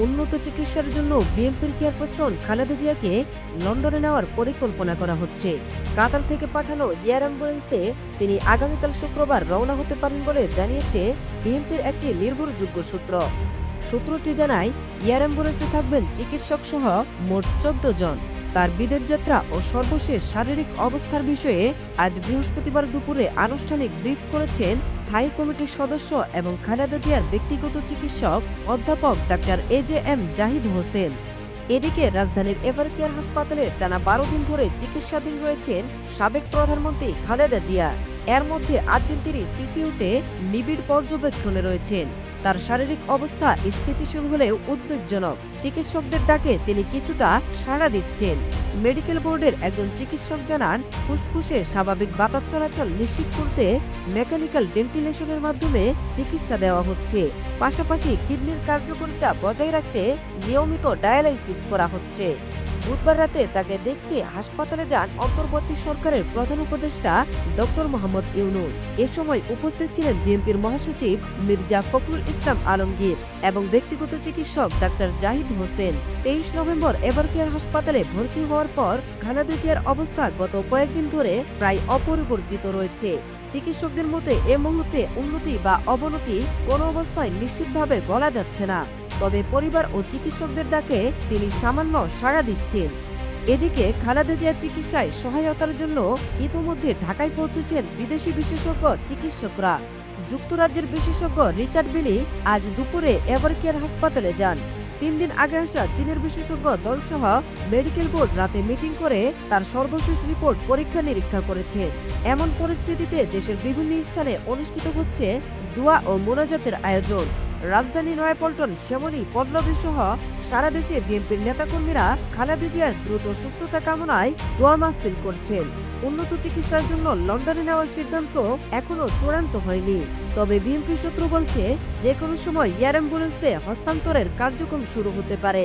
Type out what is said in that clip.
উন্নত চিকিৎসার জন্য বিএনপির চেয়ারপারসন খালেদা জিয়াকে লন্ডনে নেওয়ার পরিকল্পনা করা হচ্ছে। কাতার থেকে পাঠানো এয়ার অ্যাম্বুলেন্সে তিনি আগামীকাল শুক্রবার রওনা হতে পারেন বলে জানিয়েছে বিএনপির একটি নির্ভরযোগ্য সূত্র। সূত্রটি জানায়, এয়ার অ্যাম্বুলেন্সে থাকবেন চিকিৎসক সহ মোট 14 জন। তার বিদেশ যাত্রা ও সর্বশেষ শারীরিক অবস্থার বিষয়ে আজ বৃহস্পতিবার দুপুরে আনুষ্ঠানিক ব্রিফ করেছেন স্থায়ী কমিটির সদস্য এবং খালেদা জিয়ার ব্যক্তিগত চিকিৎসক অধ্যাপক ডাক্তার এজেএম জাহিদ হোসেন। এদিকে রাজধানীর এভারকেয়ার হাসপাতালে টানা 12 দিন ধরে চিকিৎসাধীন রয়েছেন সাবেক প্রধানমন্ত্রী খালেদা জিয়া। এর মধ্যে 8 দিন তিনি সিসিইউতে নিবিড় পর্যবেক্ষণে রয়েছেন। তার শারীরিক অবস্থা স্থিতিশীল হলেও উদ্বেগজনক। চিকিৎসকদের ডাকে তিনি কিছুটা সাড়া দিচ্ছেন। মেডিকেল বোর্ডের একজন চিকিৎসক জানান, ফুসফুসে স্বাভাবিক বাতাস চলাচল নিশ্চিত করতে মেকানিক্যাল ভেন্টিলেশনের মাধ্যমে চিকিৎসা দেওয়া হচ্ছে। পাশাপাশি কিডনির কার্যকারিতা বজায় রাখতে নিয়মিত ডায়ালাইসিস করা হচ্ছে। বুধবার রাতে তাকে দেখতে হাসপাতালে যান অন্তর্বর্তী সরকারের প্রধান উপদেষ্টা ডক্টর মোহাম্মদ ইউনূস। এ সময় উপস্থিত ছিলেন বিএনপির মহাসচিব মির্জা ফখরুল ইসলাম আলমগীর এবং ব্যক্তিগত চিকিৎসক ডাক্তার জাহিদ হোসেন। 23 নভেম্বর এভারকেয়ার হাসপাতালে ভর্তি হওয়ার পর খালেদা জিয়ার অবস্থা গত কয়েকদিন ধরে প্রায় অপরিবর্তিত রয়েছে। চিকিৎসকদের মতে এ মুহূর্তে উন্নতি বা অবনতি কোনো অবস্থায় নিশ্চিতভাবে বলা যাচ্ছে না। তবে পরিবার ও চিকিৎসকদের ডাকে তিনি সামান্য সাড়া দিচ্ছেন। এদিকে খালেদা জিয়ার চিকিৎসায় সহায়তার জন্য ইতোমধ্যে ঢাকায় পৌঁছেছেন বিদেশি বিশেষজ্ঞ চিকিৎসকরা। যুক্তরাজ্যের বিশেষজ্ঞ রিচার্ড বিলি আজ দুপুরে এভারকেয়ার হাসপাতালে যান। 3 দিন আগে আসা চীনের বিশেষজ্ঞ দলসহ মেডিকেল বোর্ড রাতে মিটিং করে তার সর্বশেষ রিপোর্ট পরীক্ষা নিরীক্ষা করেছে। এমন পরিস্থিতিতে দেশের বিভিন্ন স্থানে অনুষ্ঠিত হচ্ছে দোয়া ও মোনাজাতের আয়োজন। রাজধানী নয়াপল্টন, শ্যামলী, পল্লবী সহ সারা দেশে বিএনপির নেতাকর্মীরা খালেদা জিয়ার দ্রুত সুস্থতা কামনায় দোয়া মাহফিল করছেন। উন্নত চিকিৎসার জন্য লন্ডনে নেওয়ার সিদ্ধান্ত এখনো চূড়ান্ত হয়নি। তবে বিএনপি সূত্র বলছে, যে কোনো সময় এয়ার অ্যাম্বুলেন্সে হস্তান্তরের কার্যক্রম শুরু হতে পারে।